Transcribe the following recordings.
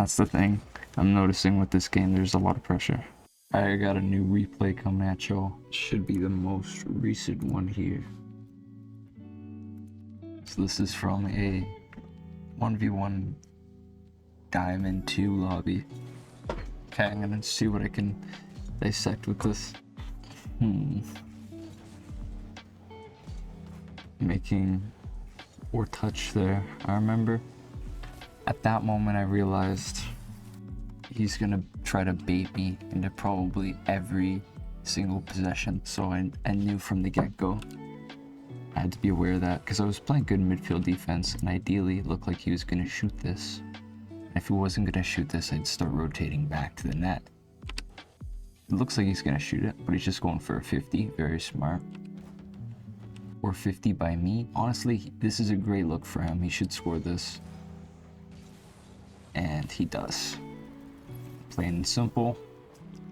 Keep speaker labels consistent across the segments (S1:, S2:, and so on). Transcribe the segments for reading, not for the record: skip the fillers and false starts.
S1: That's the thing I'm noticing with this game. There's a lot of pressure. I got a new replay coming at y'all. Should be the most recent one here. So this is from a 1v1 Diamond 2 lobby. Okay, I'm gonna see what I can dissect with this. Making or touch there. I remember at that moment I realized he's gonna try to bait me into probably every single possession. So I knew from the get-go I had to be aware of that, because I was playing good midfield defense and ideally it looked like he was gonna shoot this. If he wasn't gonna shoot this, I'd start rotating back to the net. It looks like he's gonna shoot it, but he's just going for a 50. Very smart. Or 50 by me. Honestly, this is a great look for him. He should score this. And he does. Plain and simple.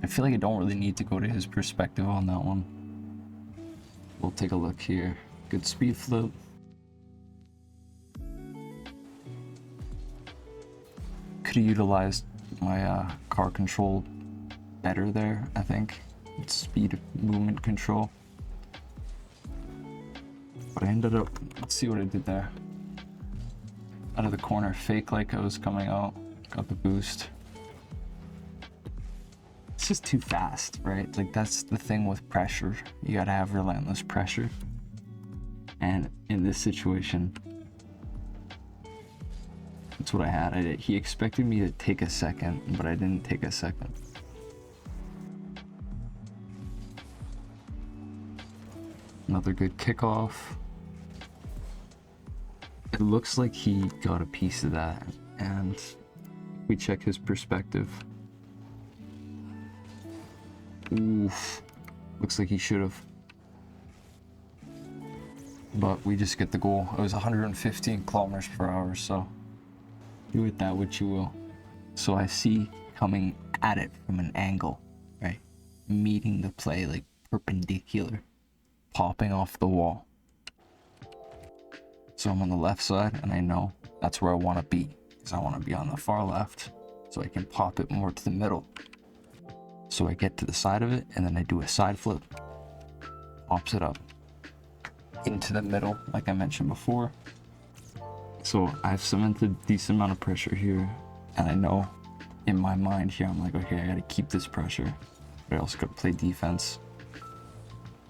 S1: I feel like I don't really need to go to his perspective on that one. We'll take a look here. Good speed flip. Could have utilized my car control better there, I think. It's speed movement control. But I ended up, let's see what I did there. Out of the corner, fake like I was coming out, got the boost. It's just too fast, right? Like, that's the thing with pressure. You gotta have relentless pressure. And in this situation, that's what I had. He expected me to take a second, but I didn't take a second. Another good kickoff. It looks like he got a piece of that, and we check his perspective. Oof. Looks like he should have. But we just get the goal. It was 115 kilometers per hour, so do with that what you will. So I see coming at it from an angle, right? Meeting the play like perpendicular, popping off the wall. So I'm on the left side, and I know that's where I want to be, because I want to be on the far left so I can pop it more to the middle. So I get to the side of it, and then I do a side flip, pops it up into the middle like I mentioned before. So I've cemented a decent amount of pressure here, and I know in my mind here I'm like, okay, I gotta keep this pressure, but I also gotta play defense.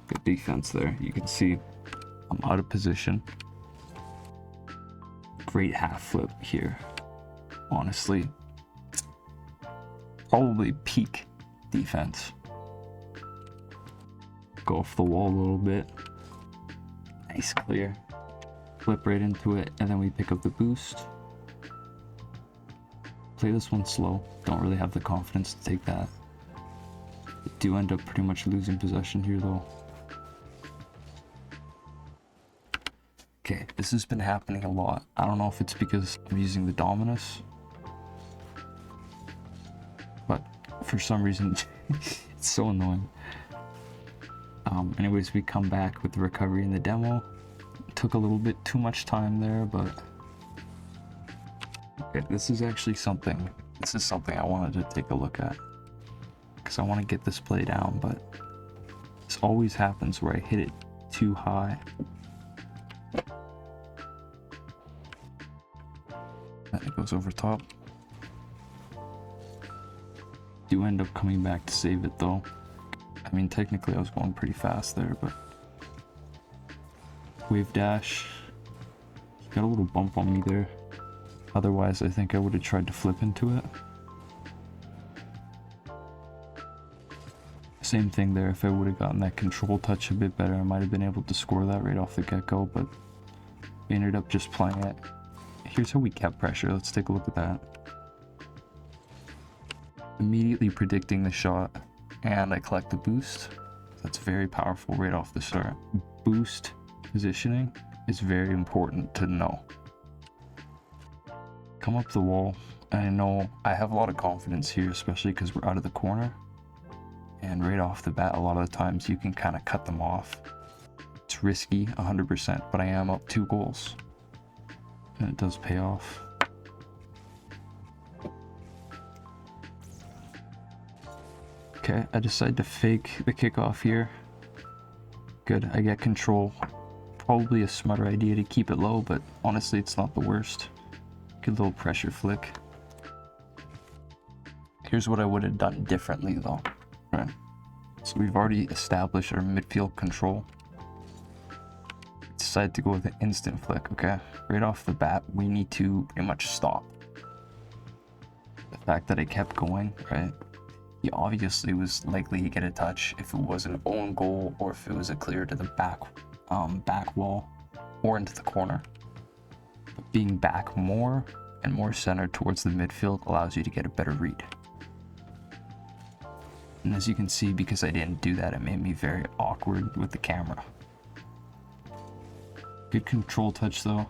S1: Good defense there. You can see I'm out of position. Great half flip here. Honestly, probably peak defense. Go off the wall a little bit. Nice clear. Flip right into it, and then we pick up the boost. Play this one slow. Don't really have the confidence to take that. I do end up pretty much losing possession here though. Okay, this has been happening a lot. I don't know if it's because I'm using the Dominus, but for some reason it's so annoying. Anyways, we come back with the recovery in the demo. It took a little bit too much time there, but okay, this is something I wanted to take a look at, because I want to get this play down, but this always happens where I hit it too high. And it goes over top. Do end up coming back to save it though. I mean, technically I was going pretty fast there, but wave dash. Got a little bump on me there. Otherwise, I think I would have tried to flip into it. Same thing there. If I would have gotten that control touch a bit better, I might have been able to score that right off the get-go, but we ended up just playing it. Here's how we kept pressure. Let's take a look at that. Immediately predicting the shot, and I collect the boost. That's very powerful right off the start. Boost positioning is very important to know. Come up the wall, and I know I have a lot of confidence here, especially because we're out of the corner. And right off the bat, a lot of the times you can kind of cut them off. It's risky, 100%, but I am up 2 goals. And it does pay off. Okay, I decide to fake the kickoff here. Good, I get control. Probably a smarter idea to keep it low, but honestly it's not the worst. Good little pressure flick. Here's what I would have done differently though. Right. So we've already established our midfield control. Decide to go with an instant flick, okay? Right off the bat, we need to pretty much stop. The fact that I kept going, right? He obviously was likely to get a touch if it was an own goal or if it was a clear to the back wall or into the corner. But being back more and more centered towards the midfield allows you to get a better read. And as you can see, because I didn't do that, it made me very awkward with the camera. Good control touch though.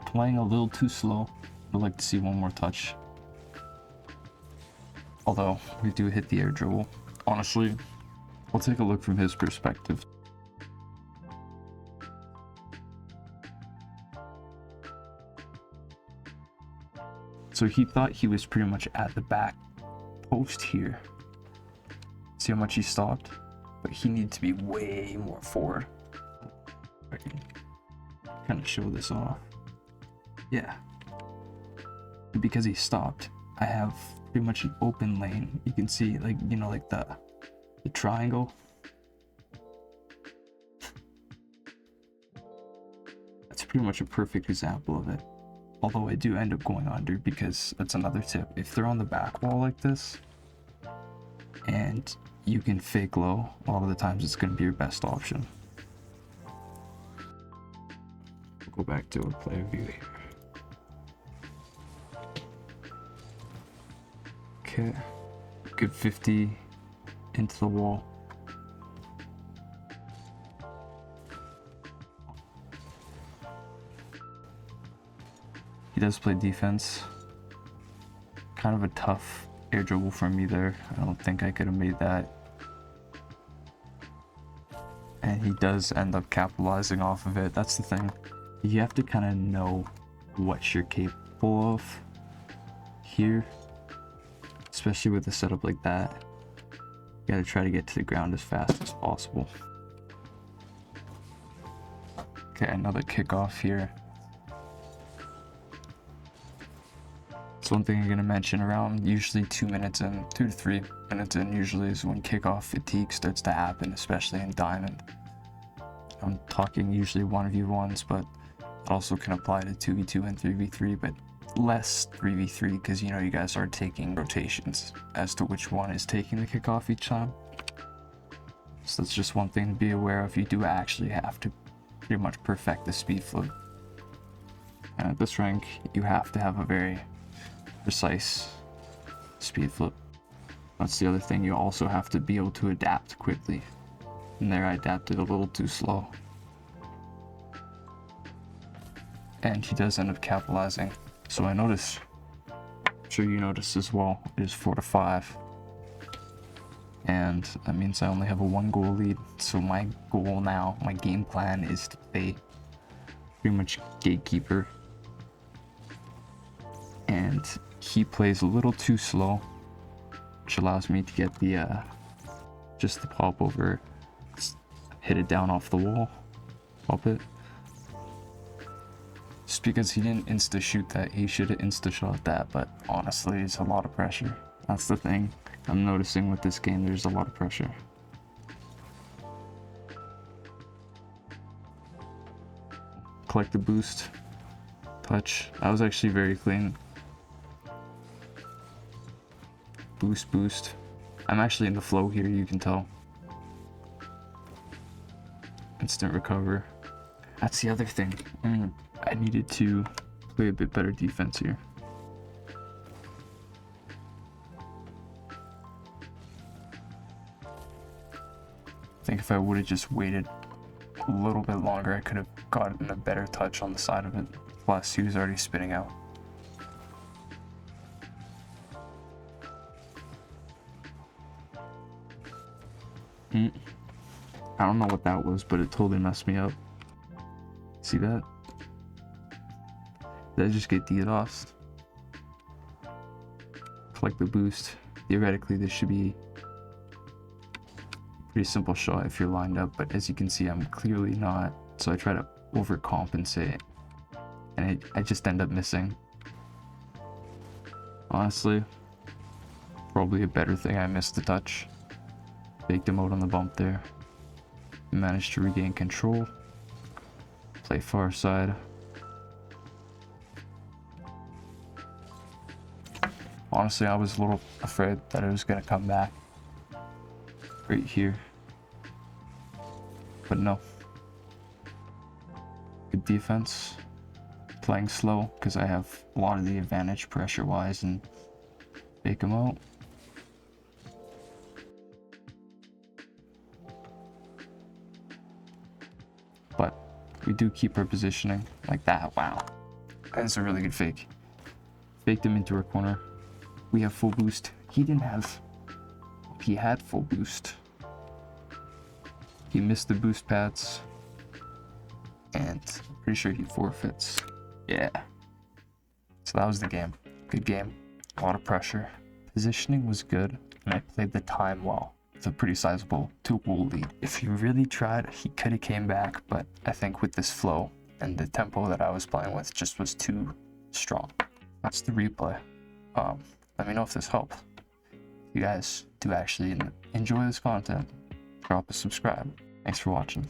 S1: Playing a little too slow. I'd like to see one more touch. Although we do hit the air dribble. Honestly, we'll take a look from his perspective. So he thought he was pretty much at the back post here. See how much he stopped? But he needed to be way more forward. I can kind of show this off. Yeah. Because he stopped, I have pretty much an open lane. You can see, like, you know, like the triangle. That's pretty much a perfect example of it. Although I do end up going under, because that's another tip. If they're on the back wall like this, and you can fake low, a lot of the times it's going to be your best option. We'll go back to our player view here. Okay, good 50 into the wall. He does play defense. Kind of a tough air dribble from me there. I don't think I could have made that. And he does end up capitalizing off of it. That's the thing. You have to kind of know what you're capable of here. Especially with a setup like that. You gotta try to get to the ground as fast as possible. Okay, another kickoff here. So one thing I'm gonna mention, around usually 2 to 3 minutes in usually is when kickoff fatigue starts to happen, especially in Diamond. I'm talking usually 1v1s, but it also can apply to 2v2 and 3v3, but less 3v3 because, you know, you guys are taking rotations as to which one is taking the kickoff each time. So that's just one thing to be aware of. You do actually have to pretty much perfect the speed flip. And at this rank, you have to have a very precise speed flip. That's the other thing, you also have to be able to adapt quickly. And there I adapted a little too slow. And he does end up capitalizing. So I noticed, I'm sure you noticed as well, it is 4-5. And that means I only have a 1-goal lead. So my goal now, my game plan is to play pretty much gatekeeper. And he plays a little too slow, which allows me to get the just the pop over, hit it down off the wall, pop it. Just because he didn't insta shoot that, he should have insta shot that, but honestly it's a lot of pressure. That's the thing I'm noticing with this game, there's a lot of pressure. Collect the boost, touch, that was actually very clean. Boost. I'm actually in the flow here, you can tell. Instant recover. That's the other thing. I needed to play a bit better defense here. I think if I would have just waited a little bit longer, I could have gotten a better touch on the side of it. Plus, he was already spinning out. I don't know what that was, but it totally messed me up. See that? Did I just get DDoSed? Collect the boost. Theoretically, this should be pretty simple shot if you're lined up, but as you can see, I'm clearly not. So I try to overcompensate, and I just end up missing. Honestly, probably a better thing I missed the touch. Faked him out on the bump there. Managed to regain control. Play far side. Honestly, I was a little afraid that it was going to come back right here. But no. Good defense. Playing slow because I have a lot of the advantage pressure-wise, and fake him out. But we do keep our positioning like that. Wow. That's a really good fake. Faked him into our corner. We have full boost. He didn't have... He had full boost. He missed the boost pads. And I'm pretty sure he forfeits. Yeah. So that was the game. Good game. A lot of pressure. Positioning was good, and I played the time well. It's a pretty sizable 2-goal lead. If he really tried, he could have came back, but I think with this flow and the tempo that I was playing with just was too strong. That's the replay. Let me know if this helped. If you guys do actually enjoy this content, drop a subscribe. Thanks for watching.